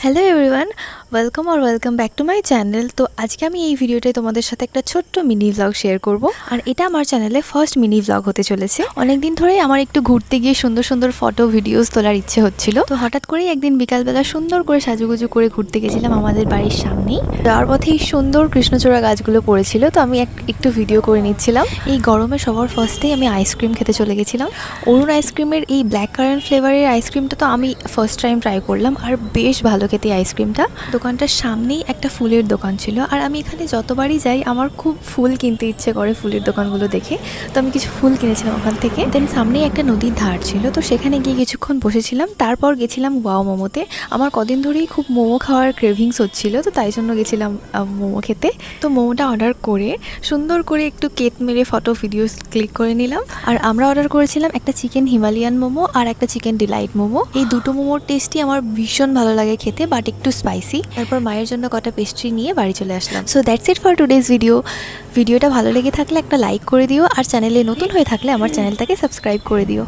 Hello everyone, welcome back to my channel. তো আজকে আমি এই ভিডিওতে তোমাদের সাথে একটা ছোট্ট মিনি ভ্লগ শেয়ার করব। আর এটা আমার চ্যানেলে ফার্স্ট মিনি ভ্লগ হতে চলেছে। অনেকদিন ধরেই আমার একটু ঘুরতে গিয়ে সুন্দর সুন্দর ফটো ভিডিওস তোলার ইচ্ছে হচ্ছিল। তো হঠাৎ করেই একদিন বিকালবেলা সুন্দর করে সাজুগুজু করে ঘুরতে গেছিলাম আমাদের বাড়ির সামনেই। যাওয়ার পথে এই সুন্দর কৃষ্ণচূড়া গাছগুলো পড়েছিল, তো আমি একটু ভিডিও করে নিচ্ছিলাম। এই গরমে সবার ফার্স্টেই আমি আইসক্রিম খেতে চলে গেছিলাম। অরুণ আইসক্রিমের এই ব্ল্যাক কারেন্ট ফ্লেভারের আইসক্রিমটা তো আমি ফার্স্ট টাইম ট্রাই করলাম, আর বেশ ভালো খেতে আইসক্রিমটা। দোকানটার সামনেই একটা ফুলের দোকান ছিল, আর আমি এখানে যতবারই যাই আমার খুব ফুল কিনতে ইচ্ছে করে ফুলের দোকানগুলো দেখে। তো আমি কিছু ফুল কিনেছিলাম ওখান থেকে। দেন সামনেই একটা নদীর ধার ছিল, তো সেখানে গিয়ে কিছুক্ষণ বসেছিলাম। তারপর গেছিলাম ওয়াও মোমোতে। আমার কদিন ধরেই খুব মোমো খাওয়ার ক্রেভিংস হচ্ছিল, তো তাই জন্য গেছিলাম মোমো খেতে। তো মোমোটা অর্ডার করে সুন্দর করে একটু কেট মেরে ফটো ভিডিওস ক্লিক করে নিলাম। আর আমরা অর্ডার করেছিলাম একটা চিকেন হিমালয়ান মোমো আর একটা চিকেন ডিলাইট মোমো। এই দুটো মোমোর টেস্টই আমার ভীষণ ভালো লাগে খেতে, বাট একটু স্পাইসি। তারপর মায়ের জন্য কটা পেস্ট্রি নিয়ে বাড়ি চলে আসলাম। So that's it for today's ভিডিওটা ভালো লেগে থাকলে একটা লাইক করে দিও, আর চ্যানেলে নতুন হয়ে থাকলে আমার চ্যানেলটাকে সাবস্ক্রাইব করে দিও।